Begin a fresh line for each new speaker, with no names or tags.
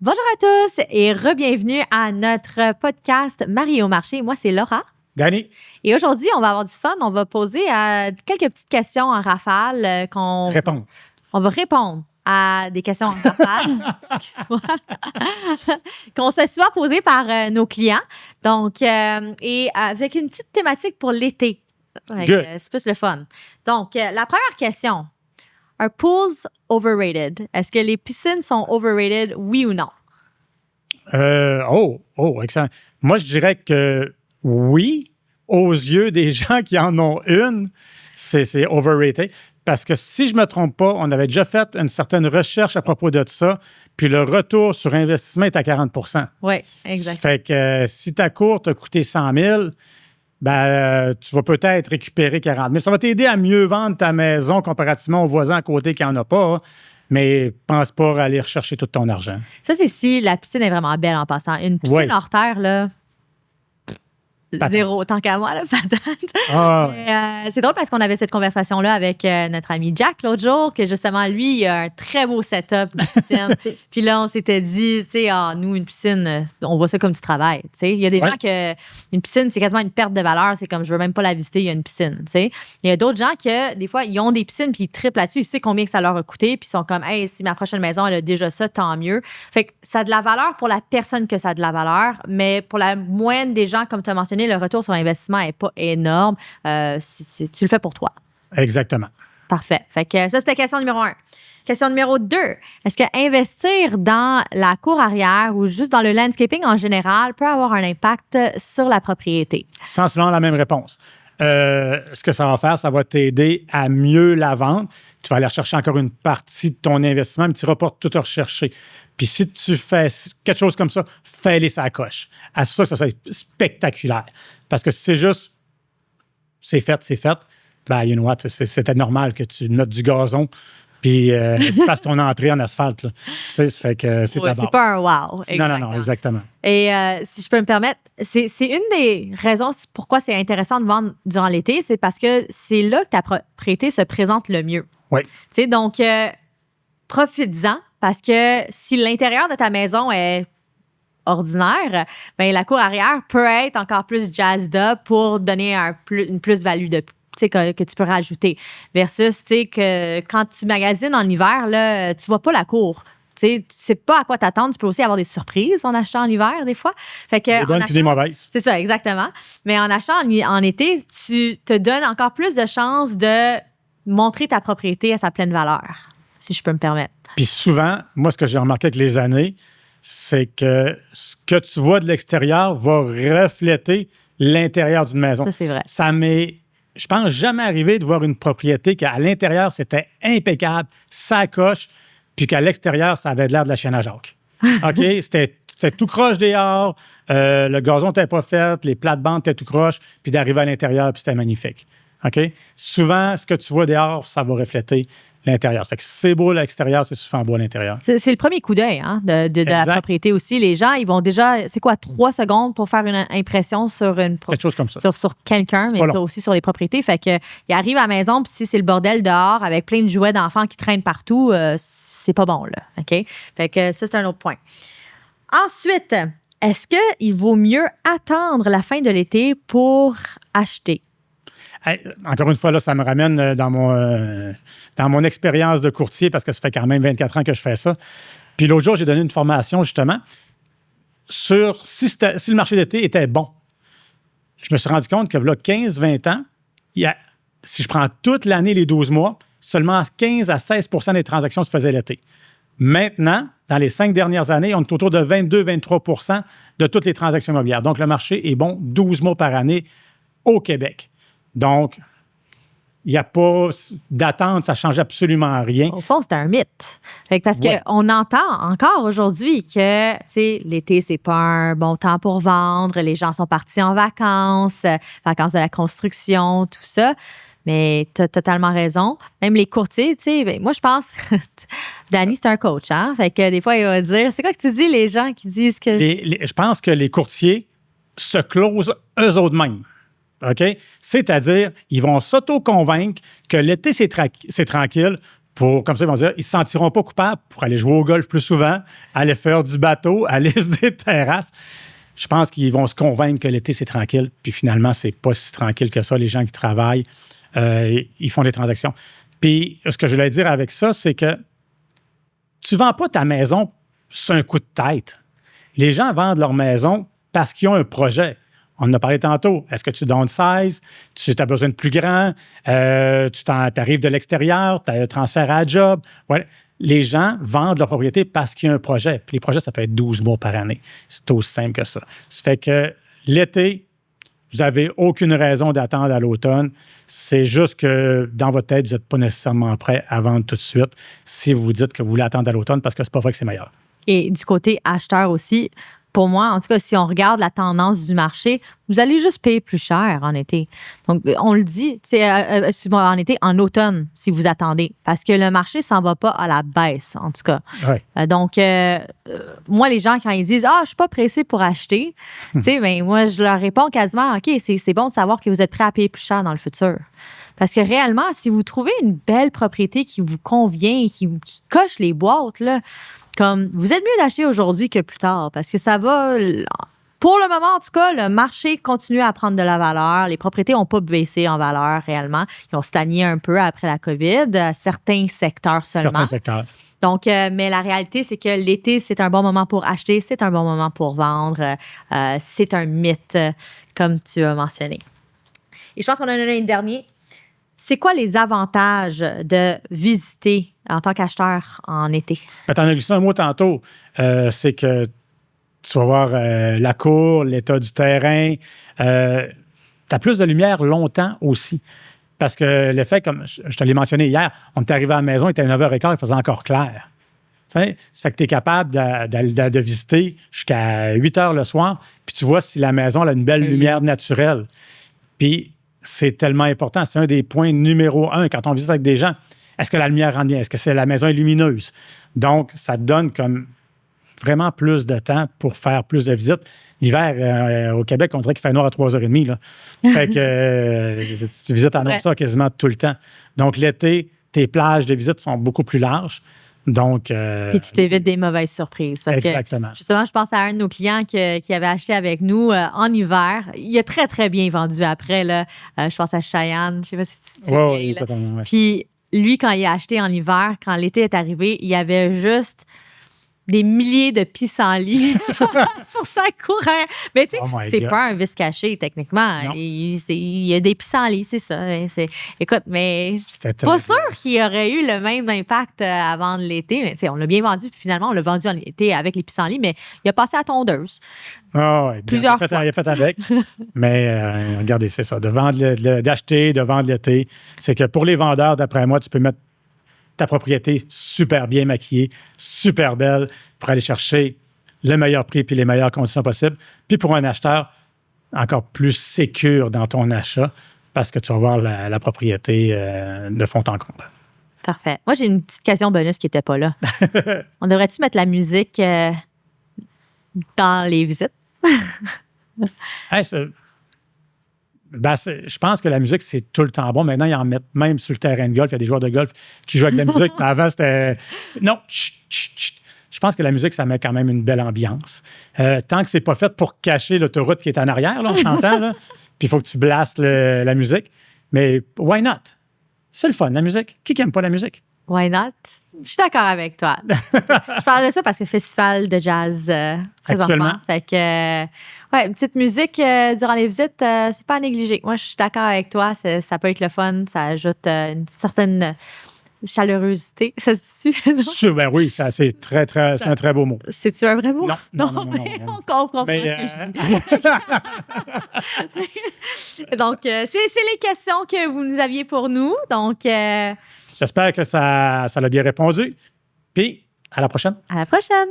Bonjour à tous et re-bienvenue à notre podcast Marie au marché. Moi, c'est Laura.
Danny.
Et aujourd'hui, on va avoir du fun. On va poser quelques petites questions en rafale
Répondre.
On va répondre à des questions en rafale. Excuse-moi. Qu'on se fait souvent poser par nos clients. Donc, et avec une petite thématique pour l'été. C'est plus le fun. Donc, la première question. Are pools overrated? Est-ce que les piscines sont overrated, oui ou non?
Excellent. Moi, je dirais que oui, aux yeux des gens qui en ont une, c'est overrated. Parce que si je ne me trompe pas, on avait déjà fait une certaine recherche à propos de ça, puis le retour sur investissement est à 40 %.
Oui, exact.
Fait que si ta cour t'a coûté 100 000, tu vas peut-être récupérer 40 000. Ça va t'aider à mieux vendre ta maison comparativement aux voisins à côté qui n'en ont pas. Mais pense pas à aller rechercher tout ton argent.
Ça, c'est si la piscine est vraiment belle en passant. Une piscine hors terre, là,
Patate.
Zéro, tant qu'à moi, là, patate.
Ah,
Mais, c'est drôle parce qu'on avait cette conversation-là avec notre ami Jack l'autre jour, que justement, lui, il a un très beau setup de piscine. Puis là, on s'était dit, tu sais, nous, une piscine, on voit ça comme du travail. Tu sais, il y a des gens que une piscine, c'est quasiment une perte de valeur. C'est comme, je veux même pas la visiter, il y a une piscine. Tu sais, il y a d'autres gens que, des fois, ils ont des piscines puis ils triplent là-dessus. Ils savent combien que ça leur a coûté. Puis ils sont comme, hey, si ma prochaine maison, elle a déjà ça, tant mieux. Fait que ça a de la valeur pour la personne que ça a de la valeur, mais pour la moyenne des gens, comme tu as mentionné, le retour sur l'investissement n'est pas énorme. Tu le fais pour toi.
exactement.
Parfait. Fait que ça, c'était question numéro 1. Question numéro 2. Est-ce que investir dans la cour arrière ou juste dans le landscaping en général peut avoir un impact sur la propriété?
Sensiblement la même réponse. Ce que ça va faire, ça va t'aider à mieux la vendre. Tu vas aller rechercher encore une partie de ton investissement, mais tu ne vas pas tout rechercher. Puis si tu fais quelque chose comme ça, fais-les sa coche. Assure-toi que ça soit spectaculaire. Parce que si c'est juste, c'est fait, ben, you know what, c'était normal que tu mettes du gazon puis tu fasses ton entrée en asphalte. Là. Tu sais, ça fait que c'est ta base.
C'est pas un wow.
Non, exactement.
Et si je peux me permettre, c'est une des raisons pourquoi c'est intéressant de vendre durant l'été, c'est parce que c'est là que ta propriété se présente le mieux.
Oui.
Tu sais, donc, profites-en parce que si l'intérieur de ta maison est ordinaire, ben la cour arrière peut être encore plus jazzed up pour donner une plus-value que tu peux rajouter. Versus, tu sais, que quand tu magasines en hiver, là, tu vois pas la cour. Tu sais pas à quoi t'attendre. Tu peux aussi avoir des surprises en achetant en hiver, des fois. Fait que,
des bonnes puis des mauvaises.
C'est ça, exactement. Mais en achetant en été, tu te donnes encore plus de chances de montrer ta propriété à sa pleine valeur, si je peux me permettre.
Puis souvent, moi, ce que j'ai remarqué avec les années, c'est que ce que tu vois de l'extérieur va refléter l'intérieur d'une maison.
Ça, c'est vrai.
Ça m'est, je pense, jamais arrivé de voir une propriété qu'à l'intérieur, c'était impeccable, ça coche, puis qu'à l'extérieur, ça avait de l'air de la chienne à Jacques. OK? C'était tout croche dehors, le gazon n'était pas fait, les plates-bandes étaient tout croche, puis d'arriver à l'intérieur, puis c'était magnifique. OK? Souvent, ce que tu vois dehors, ça va refléter l'intérieur. Fait que c'est beau à l'extérieur, c'est souvent beau à l'intérieur.
C'est le premier coup d'œil de la propriété aussi. Les gens, ils vont déjà, 3 secondes pour faire une impression sur
quelque chose comme ça.
Sur quelqu'un, mais aussi sur les propriétés. Fait que il arrive à la maison, puis si c'est le bordel dehors avec plein de jouets d'enfants qui traînent partout, c'est pas bon, là. OK? Fait que ça, c'est un autre point. Ensuite, est-ce qu'il vaut mieux attendre la fin de l'été pour acheter?
Hey, encore une fois, là, ça me ramène dans mon expérience de courtier parce que ça fait quand même 24 ans que je fais ça. Puis l'autre jour, j'ai donné une formation justement sur si le marché d'été était bon. Je me suis rendu compte que là, 15-20 ans, si je prends toute l'année, les 12 mois, seulement 15 à 16 % des transactions se faisaient l'été. Maintenant, dans les 5 dernières années, on est autour de 22-23 % de toutes les transactions immobilières. Donc, le marché est bon 12 mois par année au Québec. Donc, il n'y a pas d'attente, ça ne change absolument rien.
Au fond, c'est un mythe. Parce qu'on entend encore aujourd'hui que l'été, c'est pas un bon temps pour vendre, les gens sont partis en vacances, vacances de la construction, tout ça. Mais tu as totalement raison. Même les courtiers, tu sais, moi, je pense, Danny, c'est un coach, hein? Fait que des fois, il va dire, c'est quoi que tu dis, les gens qui disent que...
Je pense que les courtiers se closent eux autres mêmes. OK? C'est-à-dire, ils vont s'auto-convaincre que l'été, c'est tranquille Comme ça, ils vont dire, ils ne se sentiront pas coupables pour aller jouer au golf plus souvent, aller faire du bateau, aller se des terrasses. Je pense qu'ils vont se convaincre que l'été, c'est tranquille. Puis finalement, c'est pas si tranquille que ça. Les gens qui travaillent, ils font des transactions. Puis ce que je voulais dire avec ça, c'est que tu ne vends pas ta maison sur un coup de tête. Les gens vendent leur maison parce qu'ils ont un projet. On en a parlé tantôt. Est-ce que tu downsize? Tu as besoin de plus grand? Tu arrives de l'extérieur? Tu as un transfert à job? Ouais. Les gens vendent leur propriété parce qu'il y a un projet. Puis les projets, ça peut être 12 mois par année. C'est aussi simple que ça. Ça fait que l'été, vous n'avez aucune raison d'attendre à l'automne. C'est juste que dans votre tête, vous n'êtes pas nécessairement prêt à vendre tout de suite si vous vous dites que vous voulez attendre à l'automne parce que c'est pas vrai que c'est meilleur.
Et du côté acheteur aussi, pour moi, en tout cas, si on regarde la tendance du marché, vous allez juste payer plus cher en été. Donc, on le dit, en été, en automne, si vous attendez, parce que le marché ne s'en va pas à la baisse, en tout cas.
Ouais.
Donc, moi, les gens, quand ils disent « Ah, je suis pas pressé pour acheter », ben, moi, je leur réponds quasiment « OK, c'est bon de savoir que vous êtes prêt à payer plus cher dans le futur. » Parce que réellement, si vous trouvez une belle propriété qui vous convient, qui coche les boîtes, là, comme vous êtes mieux d'acheter aujourd'hui que plus tard parce que ça va, pour le moment en tout cas, le marché continue à prendre de la valeur. Les propriétés n'ont pas baissé en valeur réellement. Ils ont stagné un peu après la COVID, certains secteurs seulement.
Certains secteurs.
Donc, mais la réalité, c'est que l'été, c'est un bon moment pour acheter, c'est un bon moment pour vendre. C'est un mythe, comme tu as mentionné. Et je pense qu'on en a un dernier. C'est quoi les avantages de visiter en tant qu'acheteur en été?
Tu en as glissé un mot tantôt. C'est que tu vas voir la cour, l'état du terrain. Tu as plus de lumière longtemps aussi. Parce que l'effet, comme je te l'ai mentionné hier, on est arrivé à la maison, il était 9h15, il faisait encore clair. Ça fait que tu es capable de visiter jusqu'à 8h le soir, puis tu vois si la maison a une belle lumière naturelle. Puis, c'est tellement important. C'est un des points numéro 1 quand on visite avec des gens. Est-ce que la lumière rentre bien? Est-ce que la maison est lumineuse? Donc, ça te donne comme vraiment plus de temps pour faire plus de visites. L'hiver, au Québec, on dirait qu'il fait noir à 3h30. Là. Fait que tu visites en ça quasiment tout le temps. Donc, l'été, tes plages de visite sont beaucoup plus larges. Donc,
puis tu t'évites des mauvaises surprises. Parce
exactement.
Que, justement, je pense à un de nos clients qui avait acheté avec nous en hiver. Il a très, très bien vendu après. Là. Je pense à Cheyenne. Je ne sais pas si tu te souviens.
Oui, totalement. Ouais.
Puis lui, quand il a acheté en hiver, quand l'été est arrivé, il y avait juste des milliers de pissenlits sur sa cour. Mais tu sais, c'est pas un vice caché, techniquement. Il y a des pissenlits, c'est ça. Écoute, mais je suis pas sûr qu'il aurait eu le même impact à vendre l'été. Mais tu sais, on l'a bien vendu, puis finalement, on l'a vendu en été avec les pissenlits, mais il a passé à tondeuse. Plusieurs fois.
Il a fait avec. Mais regardez, c'est ça. D'acheter, de vendre l'été. C'est que pour les vendeurs, d'après moi, tu peux mettre ta propriété super bien maquillée, super belle, pour aller chercher le meilleur prix puis les meilleures conditions possibles. Puis pour un acheteur, encore plus sécure dans ton achat parce que tu vas voir la propriété de fond en comble.
Parfait. Moi, j'ai une petite question bonus qui n'était pas là. On devrait-tu mettre la musique dans les visites?
Je pense que la musique, c'est tout le temps bon. Maintenant, ils en mettent même sur le terrain de golf. Il y a des joueurs de golf qui jouent avec la musique. Mais avant, c'était... Non, chut. Je pense que la musique, ça met quand même une belle ambiance. Tant que c'est pas fait pour cacher l'autoroute qui est en arrière, là, on s'entend, là. Puis il faut que tu blastes la musique. Mais why not? C'est le fun, la musique. Qui n'aime pas la musique?
Why not? Je suis d'accord avec toi. Je parle de ça parce que festival de jazz présentement. Fait que, une petite musique durant les visites, c'est pas à négliger. Moi, je suis d'accord avec toi. Ça peut être le fun. Ça ajoute une certaine chaleurosité. Ça se dit?
Ben oui, c'est un très beau mot.
C'est-tu un vrai mot?
Non.
On comprend pas ce que je dis. Donc, c'est les questions que vous nous aviez pour nous. Donc,
j'espère que ça l'a bien répondu. Puis, à la prochaine.
À la prochaine.